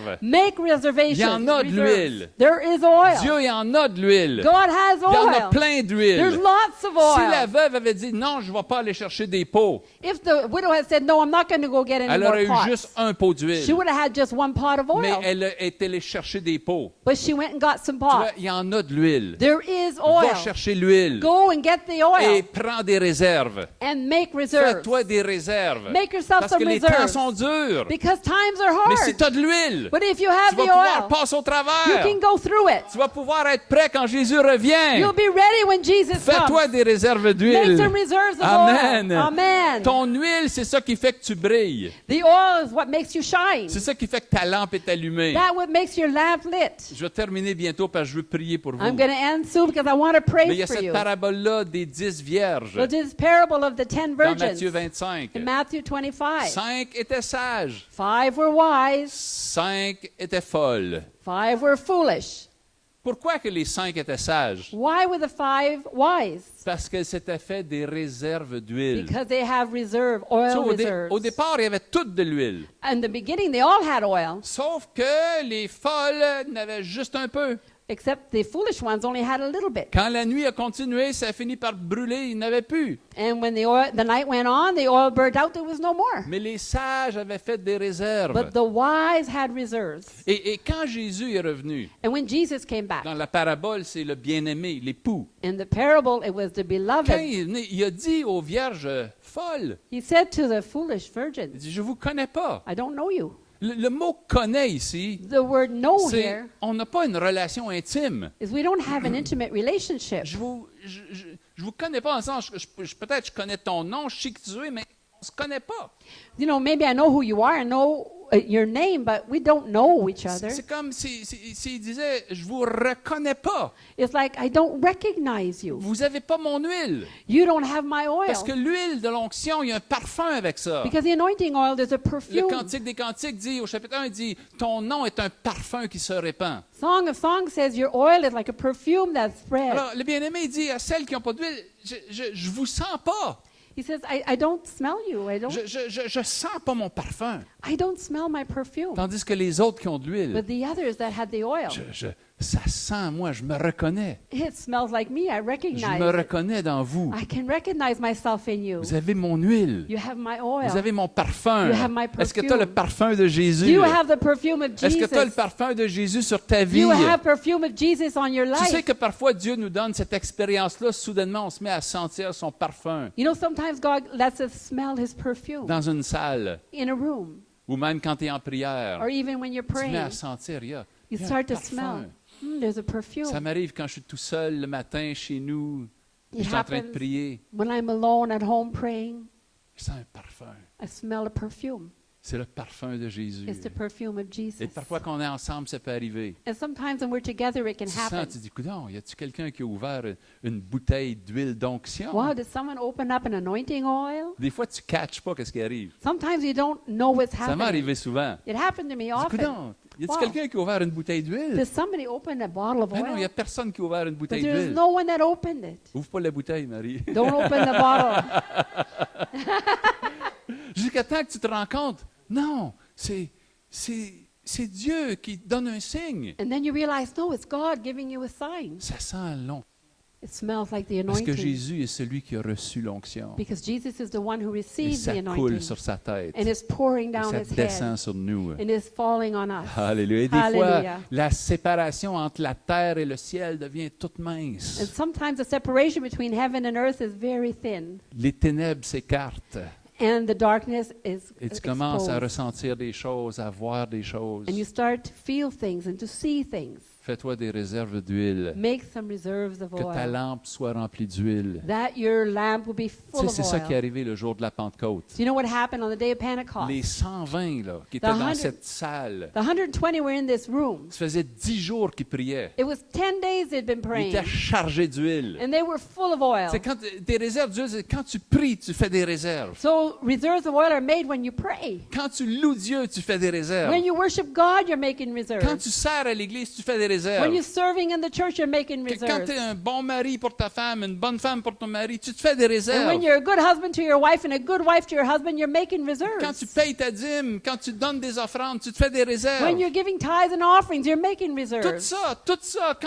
réserves. Make reservations. Il y en a de reserves. l'huile. There is oil. Dieu, il y en a de l'huile. God has Il y en a oil. plein There's d'huile. lots of Si oil. la veuve avait dit non, je ne vais pas aller chercher des pots, If the widow had said, no, I'm not going to go get any elle more aurait eu pots, juste un pot she d'huile. would have had just one pot of Mais oil. elle est allée chercher des pots. But she went and got some Tu vois, pots. il y en a de l'huile. There is Va oil. chercher l'huile Go and get the et oil prends des réserves. and make reserves. Fais-toi des réserves. Make yourself Parce some que les temps reserves. sont durs. Because times are Mais si hard. tu as de l'huile, But if you tu have vas the pouvoir oil, passer au you travers. can go through it. Tu vas pouvoir être prêt quand Jésus revient. You'll be ready when Jesus Fais-toi comes. des réserves Make d'huile. some reserves of Amen. oil. Amen. Ton huile, c'est ça qui fait que tu brilles. The oil is what makes you shine. C'est ça qui fait que ta lampe est allumée. That what makes your lamp lit. Je vais terminer bientôt parce que je veux prier pour vous. I'm going to end soon because I want to Mais il pray y a for cette you. parabole-là des 10 vierges So this parable of the 10 dans Matthieu virgins 25. in Matthew 25. 5 étaient sages, 5 were wise, 5 étaient folles. 5 were foolish. Pourquoi que les 5 étaient sages? Why were the 5 wise? Parce qu'elles s'étaient fait des réserves d'huile. Because they have reserve, Tu sais, oil reserves. au départ, il y avait toutes de l'huile. In the beginning, they all had oil, Sauf que les folles n'avaient juste un peu. except the foolish ones only had a little bit. Quand la nuit a continué, ça a fini par brûler, il n'avait plus. And when the night went on, the oil burned out, there was no more. Mais les sages avaient fait des réserves. But the wise had reserves. Et quand Jésus est revenu, And when Jesus came back, dans la parabole, c'est le bien-aimé, l'époux. in the parable, it was the Quand beloved. il est venu, il a dit aux vierges folles, He said to the foolish il virgins, dit, je ne vous connais pas. I don't know you. Le mot « connaît » ici, The word know c'est here on n'a pas une relation intime. is we don't have an intimate relationship. Je vous connais pas en sens, peut-être je connais ton nom, je sais qui tu es, mais on se connaît pas. You know, maybe I know who you are, I know your name, but we don't know each other. C'est comme s'il disait, je vous reconnais pas. It's like, I don't recognize you. Vous avez pas mon huile. You don't have my oil. Parce que l'huile de l'onction, il y a un parfum avec ça. Because the anointing oil, there's a Le perfume. Cantique des Cantiques dit, au chapitre 1, il dit, ton nom est un parfum qui se répand. Song of Songs says your oil is like a perfume that spreads. Alors, le bien-aimé dit à celles qui n'ont pas d'huile, je vous sens pas. He says, I don't smell you. Je sens pas mon parfum. I don't smell my perfume. Tandis que les autres qui ont de l'huile, But the others that had the oil, ça sent, moi, je me reconnais. it smells like me. I Je recognize me it. reconnais dans vous. I can recognize myself in you. Vous avez mon huile. You have my oil. Vous avez mon parfum. You have my Est-ce que tu as perfume. le parfum de Jésus? Do you have the perfume of Est-ce que tu as le Jesus? parfum de Jésus sur ta Do vie? you have perfume of Jesus on your Tu sais life? que parfois Dieu nous donne cette expérience-là, soudainement on se met à sentir son parfum You know, sometimes God lets us smell His perfume dans une salle in a room, ou même quand tu es en prière. or even when you're Tu te mets à praying. sentir, il y a You un start to parfum. smell. There's a perfume. Ça m'arrive quand je suis tout seul le matin chez nous, je It suis en train de happens prier, when I'm alone at home praying. je sens un parfum. I smell a perfume. C'est le parfum de Jésus. It's the perfume of Jesus. Et parfois, quand on est ensemble, ça peut arriver. And sometimes when we're together, it can Tu sens, happen. tu dis, coudonc, y a-tu quelqu'un qui a ouvert une bouteille d'huile d'onction? Wow, did someone open up an anointing oil? Des fois, tu ne catches pas ce qui arrive. Sometimes you don't know what's Ça m'est happening. arrivé souvent. It happened to me Tu dis, often. coudonc, y a-tu Wow. quelqu'un qui a ouvert une bouteille d'huile? Did somebody open a bottle of Ben non, il n'y a oil? personne qui a ouvert une But bouteille there's d'huile. no one that opened it. Ouvre pas la bouteille, Marie. Don't open the bottle. Jusqu'à temps que tu te rends compte, non, c'est Dieu qui donne un signe. And then you realize, no, it's God giving you a sign. Ça sent long. It smells like the Parce que anointing. Jésus est celui qui a reçu l'onction. Because Jesus is the one who Et receives ça the coule anointing. sur sa tête. And it's pouring Et down ça his descend head. sur nous. And it's falling on us. Alléluia. Et des Hallelujah. fois, la séparation entre la terre et le ciel devient toute And mince. sometimes the separation between heaven and earth is very thin. Les ténèbres s'écartent. And the darkness is Et tu commences à exposed. ressentir des choses, à voir des choses. And you start to feel things and to see things. Fais-toi des réserves d'huile. Make some reserves of Que ta oil. lampe soit remplie d'huile. That your lamp will be Tu full sais, of c'est ça qui est oil. arrivé le jour de la Pentecôte. Do you know what happened on the day of Pentecost? Les 120 là, qui étaient The dans 100 cette salle, The 120 were in this room. ça faisait 10 jours qu'ils priaient. It was 10 days they'd been Ils praying. étaient chargés d'huile. And they were full of oil. C'est quand des réserves d'huile, c'est quand tu pries, tu fais des réserves. So reserves of oil are made when you pray. Quand tu loues Dieu, tu fais des réserves. When you worship God, you're making Quand reserves. tu sers à l'église, tu fais des réserves. When you're serving in the church, you're making Quand reserves. tu es un bon mari pour ta femme, une bonne femme pour ton mari, tu te fais des And réserves. when you're a good husband to your wife and a good wife to your husband, you're making Quand reserves. tu payes ta dîme, quand tu donnes des offrandes, tu te fais des réserves. When you're giving tithes and offerings, you're making Tout reserves. ça,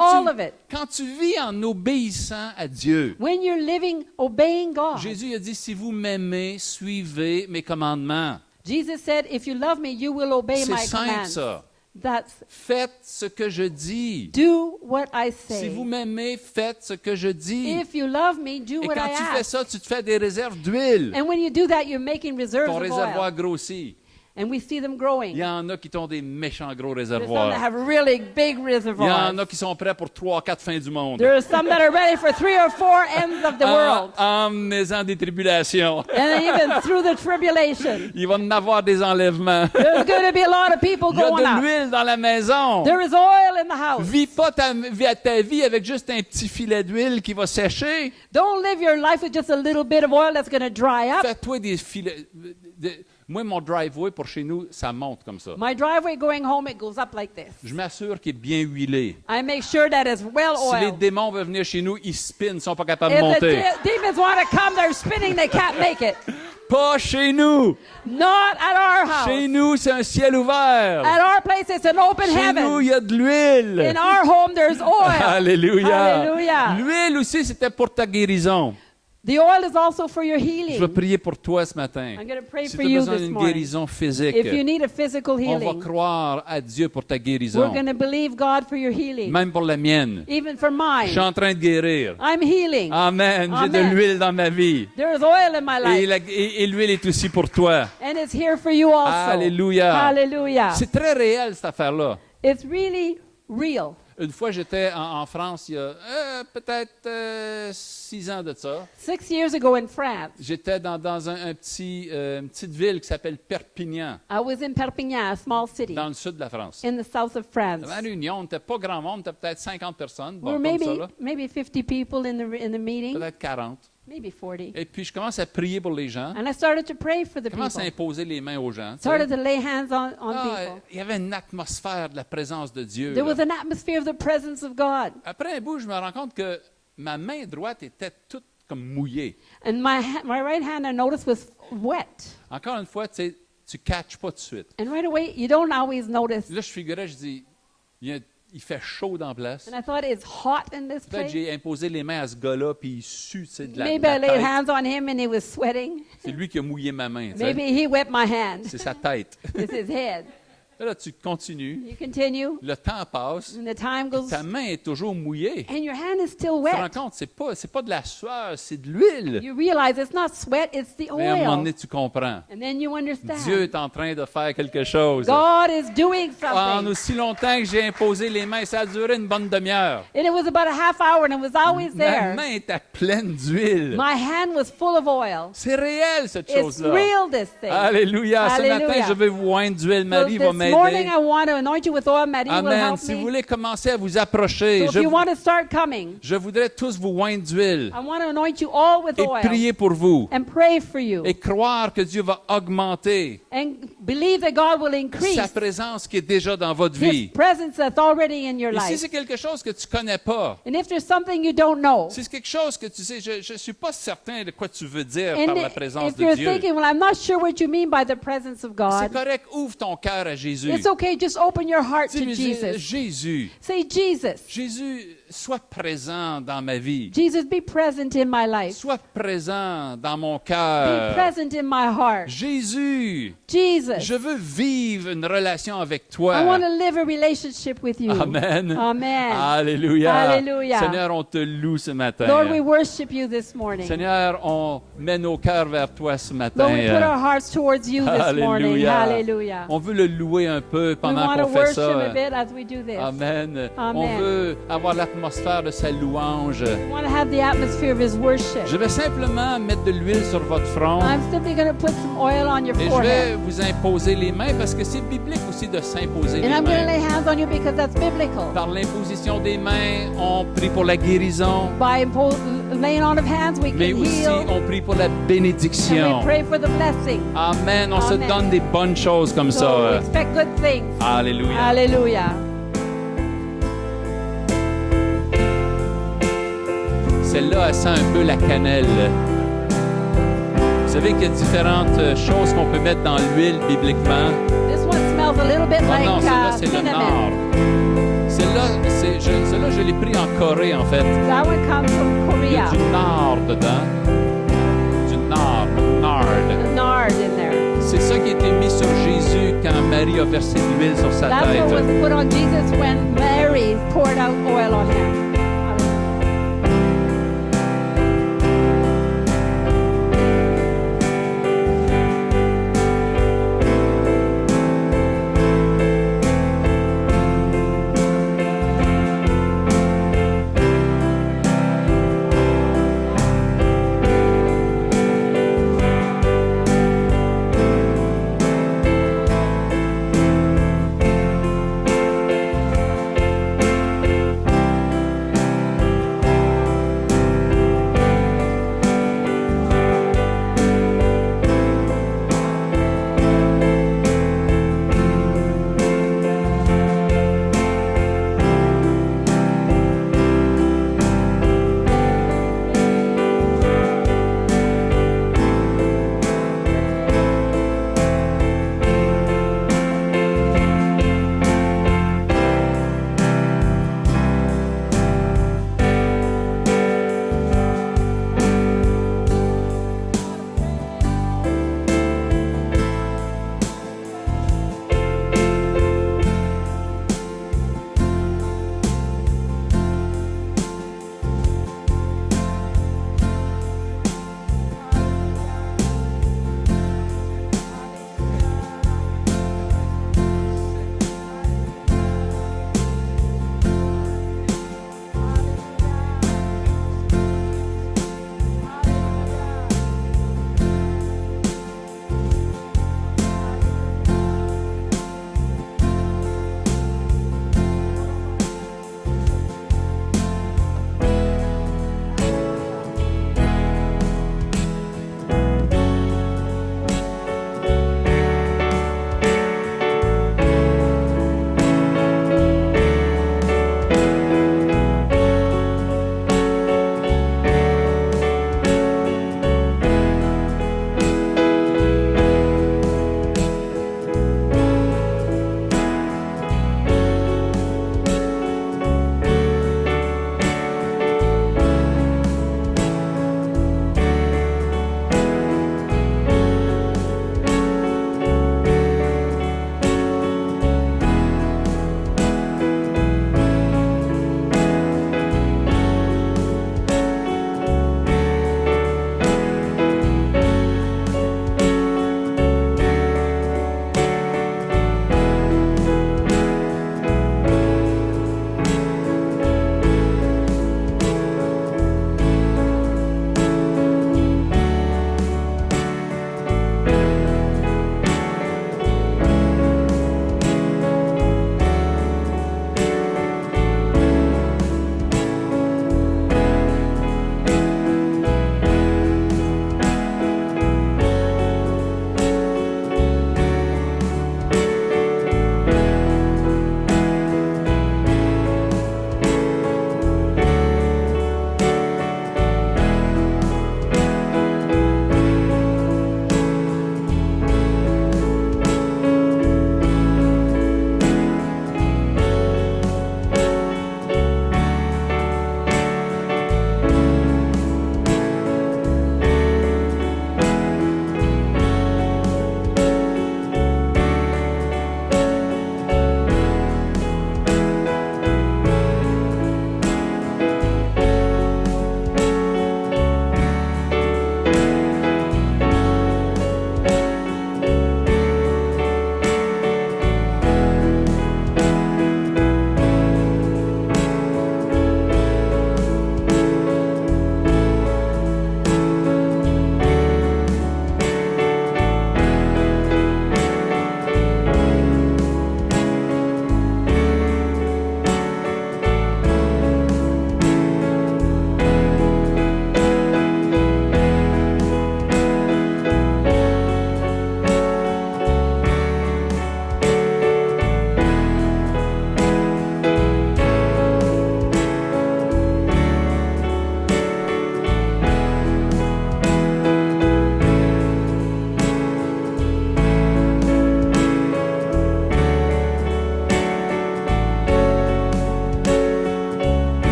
All of it. quand tu vis en obéissant à Dieu. When you're living, obeying God. Jésus a dit, si vous m'aimez, suivez mes commandements. Jesus said, if you love me, you will obey C'est my simple, commands. ça. That's, Faites ce que je dis. do what I Si say. vous m'aimez, faites ce que je dis. If you love me, do Et what quand I tu fais ask. ça, tu te fais des réserves d'huile. And when you do that, you're making reserves Ton of réservoir oil. grossit. And we see them Il growing. y en a qui ont des méchants gros There's some that réservoirs. have really big Il y en reservoirs. a qui sont prêts pour 3-4 fins du monde. There are some that are ready for 3 or 4 ends of the world. Emmenez-en des tribulations. And even through the tribulation. Il va y en avoir des enlèvements. There's going to be a lot of people Il y a going de up. l'huile dans la maison. There is oil in the house. Vis pas ta vie avec juste un petit filet d'huile qui va sécher. Don't live your life with just a little bit of oil that's going to dry up. Fais-toi des filets. Moi, mon driveway pour chez nous, ça monte comme ça. My driveway going home, it goes up like this. Je m'assure qu'il est bien huilé. I make sure that it's well Si les oiled. démons veulent venir chez nous, ils spinent, ils sont pas capables de If the monter. demons want to come, they're spinning, they can't make it. Pas chez nous. Not at our Chez house. nous, c'est un ciel ouvert. At our place, it's an open Chez nous, il heaven. y a de l'huile. In our home, there's oil. Alléluia. Hallelujah. L'huile aussi, c'était pour ta guérison. The oil is also for your Je vais healing. prier pour toi ce matin. I'm going to pray Si for tu as you besoin this d'une morning. guérison physique, If you need a physical on va healing, croire à Dieu pour ta we're guérison. going to believe God for your healing. Même pour la mienne. Even for Je suis mine. en train de guérir. I'm healing. Amen. J'ai de Amen. l'huile dans ma vie. There is oil in my Et, life. et l'huile est aussi pour toi. And it's here for you also. Alléluia. Hallelujah. C'est très réel, cette affaire-là. It's really real. Une fois, j'étais en France, il y a peut-être 6 ans de ça. 6 years ago in France, J'étais dans une petite ville qui s'appelle Perpignan, I was in Perpignan, a small city dans le sud de la France. in the south of France. À la réunion, on n'était pas grand monde, on était peut-être 50 personnes, There bon, were comme ça, là. maybe 50 people in the meeting, Peut-être 40. maybe 40. Et puis, je commence à prier pour les gens. And I started to pray for the Je commence à people. imposer les mains aux gens. tu sais. Started to lay hands on Ah, people. il y avait une atmosphère de la présence de Dieu. There là. was an atmosphere of the presence of God. Après un bout, je me rends compte que ma main droite était toute comme mouillée. And my right hand, I noticed, was wet. Encore une fois, tu ne catches pas tout de suite. And right away, you don't always notice. Là, je figurais, je dis, il fait chaud dans la place. And I thought, it's hot in this Peut-être place. j'ai imposé les mains à ce gars-là, puis il sue, tu sais, de la Maybe I laid tête. hands on him and he was sweating. C'est lui qui a mouillé ma main. tu sais. Maybe he wet my hand. C'est sa tête. It's his head. Là, tu continues. You continue, Le temps passe. and the time goes, Ta main est toujours mouillée. and your hand is still Tu te rends wet. compte, c'est pas de la sueur, c'est de l'huile. You realize it's not sweat, it's the Mais à un moment oil. donné, tu comprends. And then you understand. Dieu est en train de faire quelque chose. God is doing En something. aussi longtemps que j'ai imposé les mains, ça a duré une bonne demi-heure. And it was about a half hour, and it was always Ma there. main était pleine d'huile. My hand was full of oil. C'est réel, cette It's chose-là. real, this thing. Alléluia. Ce matin, Alléluia. je vais vous oindre d'huile. So Marie va this morning, m'aider. I want to anoint you with oil. Marie will Amen. help Si vous me. voulez commencer à vous approcher, So if you want to start coming, je voudrais tous vous oindre d'huile I want to anoint you all with et oil prier pour vous and pray for you et croire que Dieu va augmenter and believe that God will increase sa présence qui est déjà dans votre His vie. presence that's already in your Et si life. c'est quelque chose que tu connais pas, And if there's something you don't know, si c'est quelque chose que tu sais, je ne suis pas certain de quoi tu veux dire and par la présence if de you're Dieu. thinking, well, I'm not sure what you mean by the presence of C'est God, correct, ouvre ton cœur à Jésus. it's okay, just open your heart to Dis-lui, Jesus. Jésus, Say, Jesus, Jésus, sois présent dans ma vie. Jesus, be present in my life. Sois présent dans mon Be cœur. present in my heart. Jésus, Jesus, je veux vivre une relation avec I want toi. to live a relationship with you. Amen. Amen. Alléluia. Alléluia. Seigneur, on te loue ce matin. Lord, we worship you this morning. Seigneur, on met nos cœurs vers toi ce matin. Lord, we put our hearts towards you this morning. Alléluia. Hallelujah. On veut le louer un peu We pendant want to qu'on fait worship ça. a bit as we do this. Amen. Amen. On veut avoir l'atmosphère de sa louange. We want to have the atmosphere of His worship. Je vais simplement mettre de l'huile sur votre front I'm simply going to put some oil on your et je forehead. vais vous imposer les mains parce que c'est biblique aussi de s'imposer And les I'm going to mains. lay hands on you because that's biblical. Par l'imposition des mains, on prie pour la guérison, By laying on of hands, we mais can aussi heal. on prie pour la And bénédiction. we pray for the blessing. Amen. On se Amen. donne des bonnes choses comme So we ça. expect good things. Alléluia. Hallelujah. Celle-là, elle sent un peu la cannelle. Vous savez qu'il y a différentes choses qu'on peut mettre dans l'huile bibliquement. This one smells a little bit Oh like non, celle-là, c'est le cinnamon. nard. Celle-là, je l'ai pris en Corée, en fait. That one comes from Il y a Korea. du nard dedans. Du nard. The nard in there. C'est ça qui a été mis sur Jésus quand Marie a versé de l'huile sur sa That's what was tête. put on Jesus when Mary poured out oil on him.